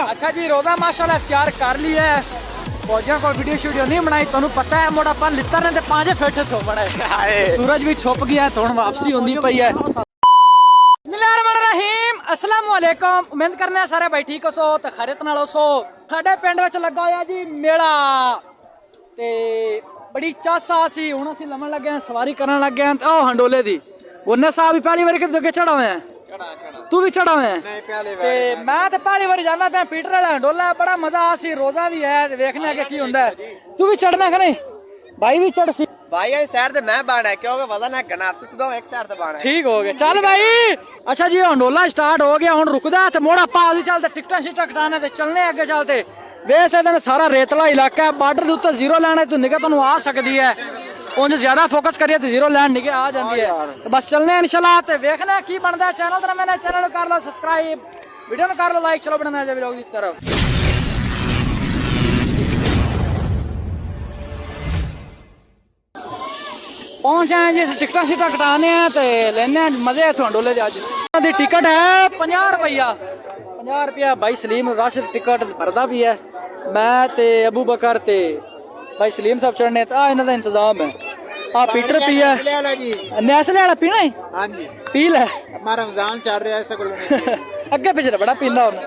अच्छा जी रोजा माशाल्लाह इफ्तियार कर लिया है। फौजियों को वीडियो नहीं बनाई, तुहानू पता है मोड़ा अपन लितर ने 5 फिट थो बनाए। सूरज भी छुप गया, थोड़ी वापसी होंदी पई है। बिस्मिल्लाहिर्रहमानिर्रहीम, अस्सलाम वालेकुम। उम्मीद करने सारे भाई ठीक हो तो खैरियत नाल हो। साडे पिंड विच लगा होया जी मेला ते बड़ी चासा सी। हुण असीं लमन लगे सवारी करन लगे ते ओ हंडोले दी गुन्ने साहब भी पहली बार के चढ़ा हुए हैं। तू भी चढ़ा हुए हैं? मैं तो पहली बार जाना पे पीटर वाला हंडोला, बड़ा मजा आ सी। रोजा भी है, देखने आगे की हुंदा है। तू भी चढ़ना है नहीं? भाई भी चढ़ सी। भाई ये साइड ते मैं बाणा है क्योंकि वजन है घना, तुम दो एक साइड ते बाणा है। ठीक हो गया, चल भाई। अच्छा जी हंडोला स्टार्ट हो गया, हुण रुकदा ते मोड़ा पास चलते टिकटा शिकटा कटाने ते चलने आगे चलते। वैसे सारा रेतला इलाका है, बार्डर के उत्ते जीरो लाइन तो निगाह तुहानू आ सकती है। उंज ज्यादा फोकस करिए तो जीरो लाइन निगाह आ जाती है। तो बस चलने इंशाल्लाह ते देखना की बनता है। चैनल तो मैंने चैनल कर लो सब्सक्राइब, वीडियो कर लो लाइक। चलो बढ़ना व्लॉग की तरफ। पहुंच आए जी, टिकटा शिकटा कटाने तो लेने मजे इतों हंडोले दे। अज टिकट है 50 रुपया, 50 रुपया। भाई सलीम रश टिकट भरदा भी है। मैं ते अबू बकर ते भाई सलीम साहब चढ़ने तो इन्हों का इंतजाम है। आ पीटर पी है, नैसले वाला पीना है। हां जी पी ले, हमारा रमजान चल रहा है ऐसा कोई अगे पिछले बड़ा पींदा होना।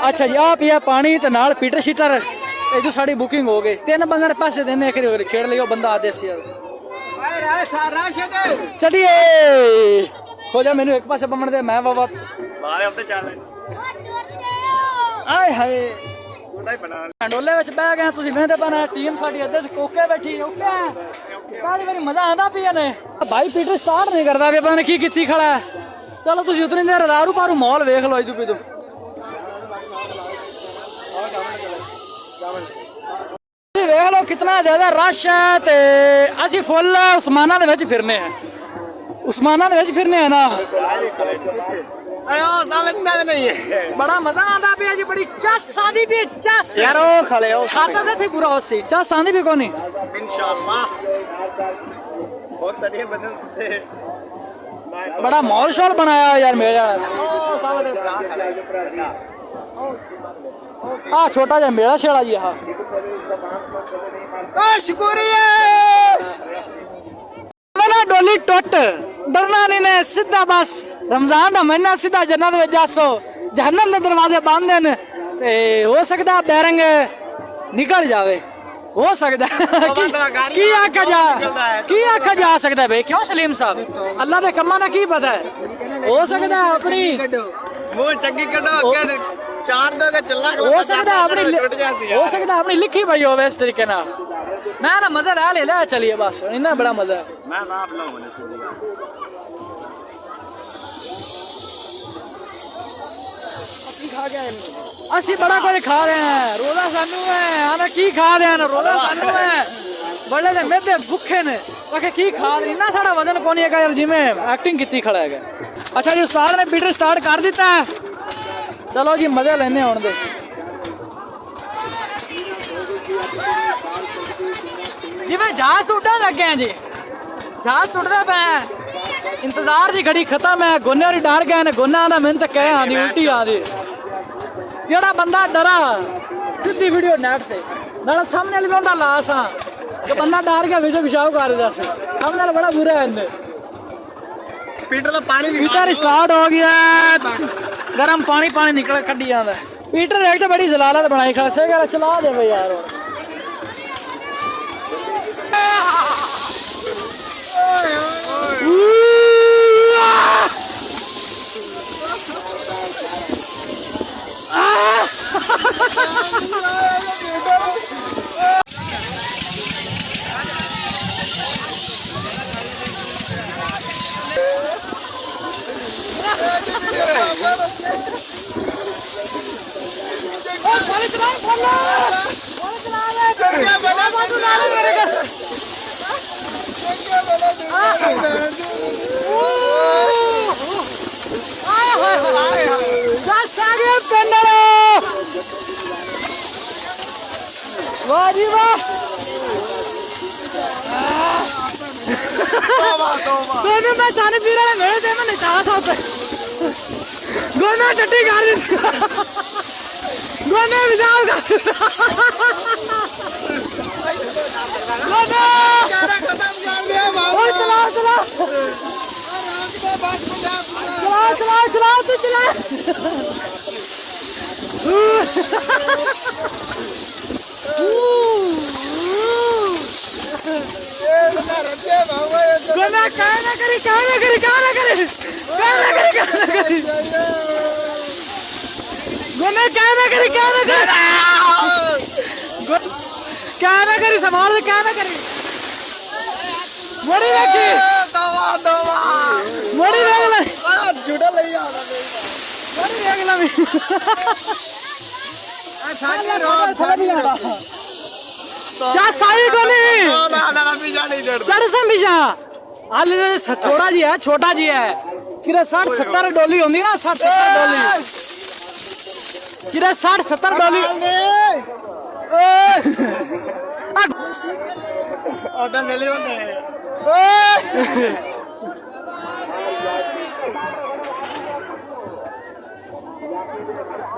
अच्छा जी आ पिया पानी ते नाल पीटर शीटर। जो साड़ी बुकिंग हो गई, 3 बंदे ने पैसे देने खेड़ लियो बंदा आदे सी। चलिए हो जा, मैनू एक पासे बमण दे, मैं बाबा मारे अब तो चल आए हाय हंडोले विच बह गए। तुसीं वेंदे पए टीम साडी अद्धे कोके बैठी। ओके सारी बारी मजा आंदा पिया ने। भाई पीटर स्टार्ट नहीं करदा, पता नहीं की कीती खड़ा है। चलो तुसीं उतरी दे रारू पारू माहौल वेख लो। इदू पिदू वेख लो कितना ज्यादा रश है। ते असीं फुल उस्माना दे विच फिरने हैं, उस्माना दे विच फिरने हैं ना। आयो समझदा नहीं है, बड़ा मजा आंदा पिया जी। बड़ी चस आंदी पई, चस यार ओ खले हो खाता ते थी बुरा होसी। चस आंदी पई कोनी इंशाल्लाह। बहुत सारे बंदे बड़ा माहौल शोल बनाया यार मेले वाला। ओ सामने आ छोटा जा मेला शेड़ा जी। हाँ ओ शुक्रिया ना डोली टुट डरना नहीं ने, सीधा बस रमजान का महीना सीधा जन्नत में जासो। जहन्नम के दरवाजे बंद हैं ते हो सकता बैरंग निकल जावे, हो सकता की आखा जा सकता है भाई। क्यों सलीम साहब, अल्लाह के कम्मा का की पता है। हो सकता है अपनी मुंह चंगी कढो चार दो का चलना, हो सकता है अपनी लिखी पई हो इस तरीके ना। मैं ना मजा ले चलिए बस, इन्ना बड़ा मजा है। मैं आप लोगों ने असी बड़ा कुछ खा रहे हैं, रोजा सानू है। आना की खा रहे हैं, रोजा सानू है। बड़े ने मेदे भुखे ने आखे की खा रहे। इन्ना साड़ा वजन कोनी है यार, जिमें एक्टिंग की खड़ा है। अच्छा जी उस्ताद ने पीटर स्टार्ट कर दिता है। चलो जी मजे लेने आने दे। जिमें जहाज तो उड़न लगे हैं जी, जहाज उड़ते पे। इंतजार की घड़ी खत्म है। गोने और डर गए ने, गोना आना मैंने तो कह आंदी उल्टी आंदी। जेड़ा बंदा डरा सीधी वीडियो नेट से ना सामने वाली बंदा लास हाँ, जो बंदा डर गया विजय पिछाव कर दिया सामने बड़ा बुरा है। पीटर का पानी पीटर स्टार्ट हो गया, गर्म पानी पानी निकल कड्डी जाता। पीटर एक तो बड़ी जलालत बनाई खासे कर चला दे भाई यार। वाह जी वाह, दोनों मैं चाने पी रहा है मेरे से मैं निकाला था गोना चट्टी गाड़ी गोने विशाल का गोने चला चला चला चला तू चला गोना क्या ना करी गोने क्या ना करी संभाल क्या ना करी मोड़ी रखी मोड़ी देख ले झूठा ले आना मोड़ी देख ले क्या साई गोनी चढ़ से बिजा हाल थोड़ा जी है छोटा जी है किरे 60-70 डोली होंगी ना 60-70 डोली किरे 60-70 डोली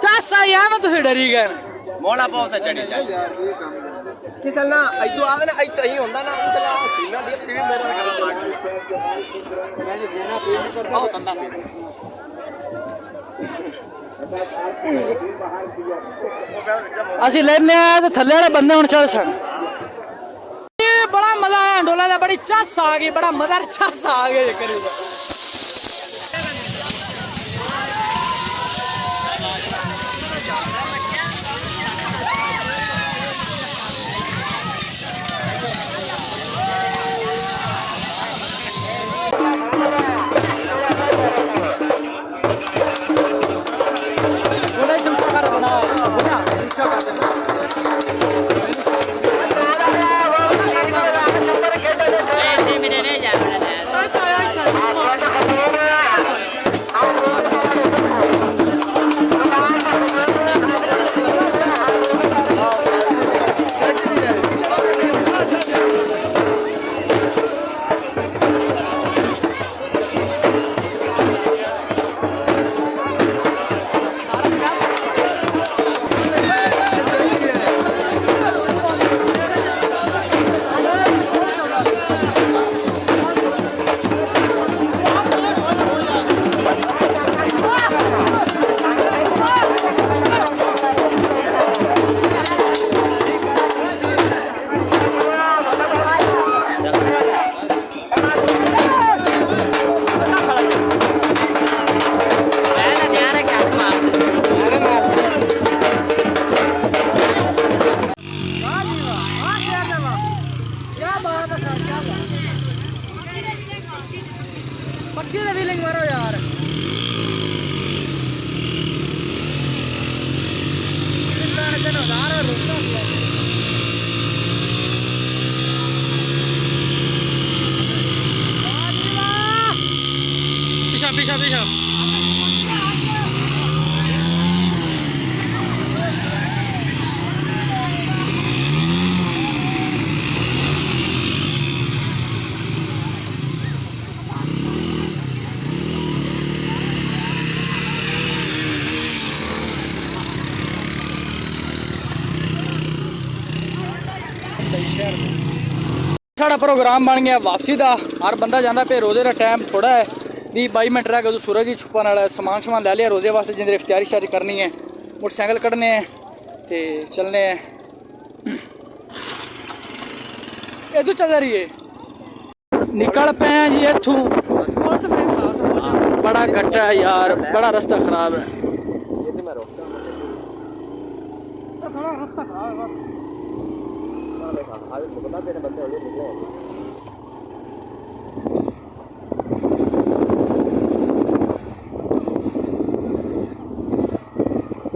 चासा ही है मैं तुझे डरी गए मोड़ा बहुत चढ़ी किसल ना ऐतु आवे ना ऐतु ही होंदा ना उसला सीना दिया फिर मेरा मैंने सीना पीड़ नहीं करता और संदा पीड़ ਅਸੀਂ ਲੈਨੇ ਆ ਤੇ ਥੱਲੇ ਵਾਲੇ ਬੰਦੇ ਹੁਣ ਚੱਲ ਸਣ ਇਹ ਬੜਾ ਮਜ਼ਾ ਆਇਆ ਡੋਲਾ ਦਾ ਬੜੀ ਚੱਸ ਆ ਗਈ ਬੜਾ ਮਜ਼ਾ ਚੱਸ ਆ ਗਿਆ ਕਰੀ पक्की से फीलिंग मारो यार पीछा पीछा पीछा साड़ा प्रोग्राम बन गया वापसी का हर बंदा जाता पे रोजे का टाइम थोड़ा है 20-22 मिनट रह गए उदू सूरज ही छुपन वाला समान शमान ले लिया रोजे वास्ते जिंदे इफ्तारी शारी करनी है मोटरसाइकिल कढ़ने ते चलने इधू चल रही है निकल पे जी इथों बड़ा घट्टा है यार बड़ा रास्ता खराब है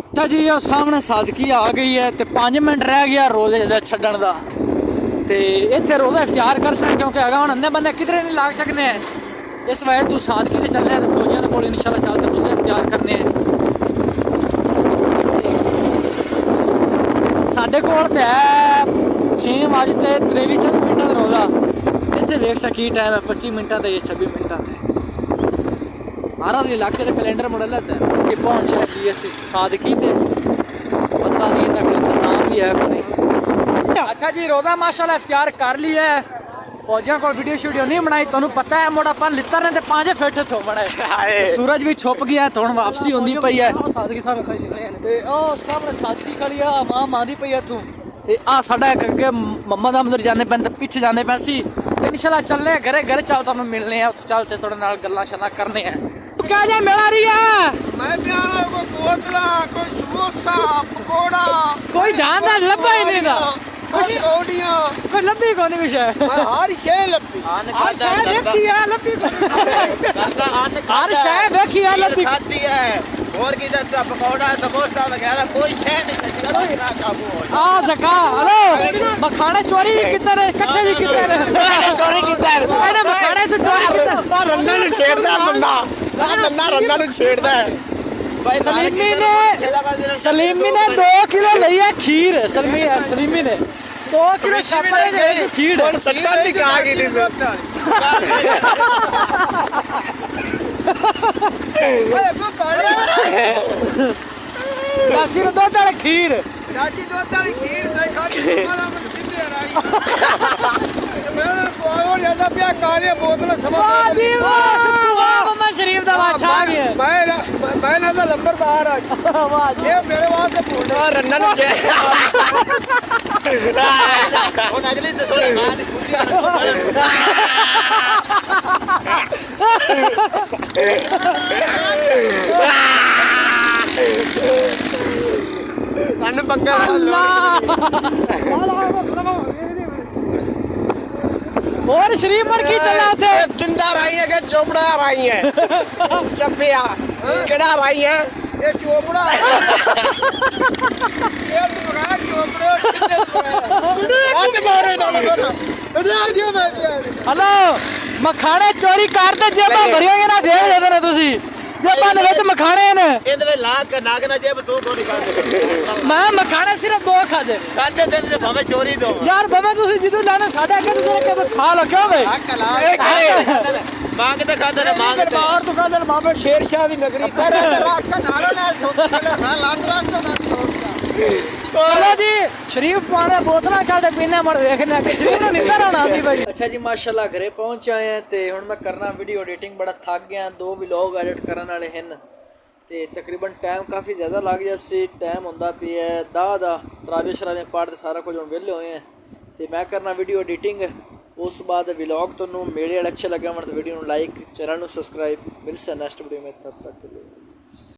अच्छा जी और सामने सादकी आ गई है तो 5 मिनट रह गया रोजे का छड्डण का तो इतने रोज़ा इफ्तियार कर सकते क्योंकि अगर हम अन्ने बंदे किधरे नहीं लाग सकते हैं इस वजह तू सादकी से चल रहे हैं फौजियों के कोल इंशाल्लाह चलते रोज़ा इफ्तियार करने हैं साढ़े कोल तो है 6:23 मिनट का रोज़ा इतने वेख सकी टाइम है 25 मिनटा से 26 मिनटा से हमारा इलाके का कैलेंडर मुड़ लेता है ये पहुंच है सादकी ते पता नहीं है तक इंतजाम भी है कोई। अच्छा जी रोज़ा माशाल्लाह इफ्तियार कर लिया है। फौजियों को वीडियो शीडियो नहीं बनाई, तुहानू पता है मुड़ा अपन लितर ने ते 5 फिट थोमना है। सूरज भी छुप गया है, हुण वापसी होंदी पई है ते ओ सामने साथी खड़ी आ मां मांदी पई है तू ते आ साडा एक अगे मम्मा दा मंदिर जाने पैन ते पीछे जाने पैसी। इंशाल्लाह चलने घरे घरे चल तुहानू मिलने हैं, चलते थोड़े नाल गल्लां शल्लां करने हैं। क्या जे मेला रही है मैं प्यारा को बोतला कोई समोसा पकोड़ा कोई जानदा लब्बा ही नहीं दा पकौड़ियां कोई लब्बी कोनी विषय हर शे लपी हर शय देखी है लब्बी हर शय देखी है लब्बी खाती है और की तरह पकौड़ा समोसा वगैरह कोई शे नहीं ना काबू हो। आ जका हेलो मखाने चोरी किधर है कच्चे भी किधर है चोरी किधर अरे मखाने से चोरी किधर आ रन्ना नु छेड़दा बंदा आ बंदा रन्ना नु छेड़दा है। सलीमी ने 2 किलो ली है खीर। सलीमी ने 2 किलो छापे ने खीर और सत्तर दी कहा की ली चाची ने 2 दाल खीर चाची 2 दाल खीर नहीं खाती माला में सिद्धे राई मैं और ज्यादा पिया काले बोतल समझ वाह जी वाह शुक्र मोहम्मद शरीफ दा बादशाह आ गया मैं ना तो नंबरदार आज वाह जी ये मेरे वास्ते बोल रन्ना ने और अगली तो सोने बाद खुशी पंगा और शरीफ मर की चला थे जिंदा रही है के चोपड़ा रही है चपिया केड़ा रही है ये चोपड़ा ये तो बड़ा चोपड़े आज मारे ना आज मैं हेलो मखाने चोरी करते जेबा भरियोगे ना जेब दे देना तुसी जेबां दे विच मखाने ने ਇਹਦੇ ਵਿੱਚ ਲਾ ਕੇ ਨਾਗਣਾ ਜੇਬ ਤੂੰ ਕੋਈ ਖਾਦੇ मैं मखाने सिर्फ 2 खादे ਖਾਦੇ ਦਿਨ ਦੇ ਭਾਵੇਂ ਚੋਰੀ ਦੋ यार बमे तुसी जिदू लाने साडे अगे तुसी के खा लो क्यों बे मांगते खाते ना मांगते बाहर तो खादे बाबे शेर शाह दी नगरी रात का नालो नाल ठोकदा ना लात रात तो ना ठोकदा चलो जी शरीफ पाने बोतलां चलते पीने मड़ देखने कि शरीफ ने निंदा होना आंदी भाई। अच्छा जी माशाल्लाह घरे पहुंच आए हैं ते हुण मैं करना वीडियो एडिटिंग बड़ा थक गया 2 व्लॉग एडिट करन वाले हैं ते तकरीबन टाइम काफ़ी ज़्यादा लग गया सी। टाइम होंदा पिया 10 दा तरावी शरावी पढ़ ते सारा कुछ हुण वेले होए हैं ते मैं करना वीडियो एडिटिंग उस बाद व्लॉग तुहानू मेरे अच्छे लगे होण ते वीडियो नू लाइक चैनल नू सब्सक्राइब मिलसे नेक्स्ट वीडियो में तब तक।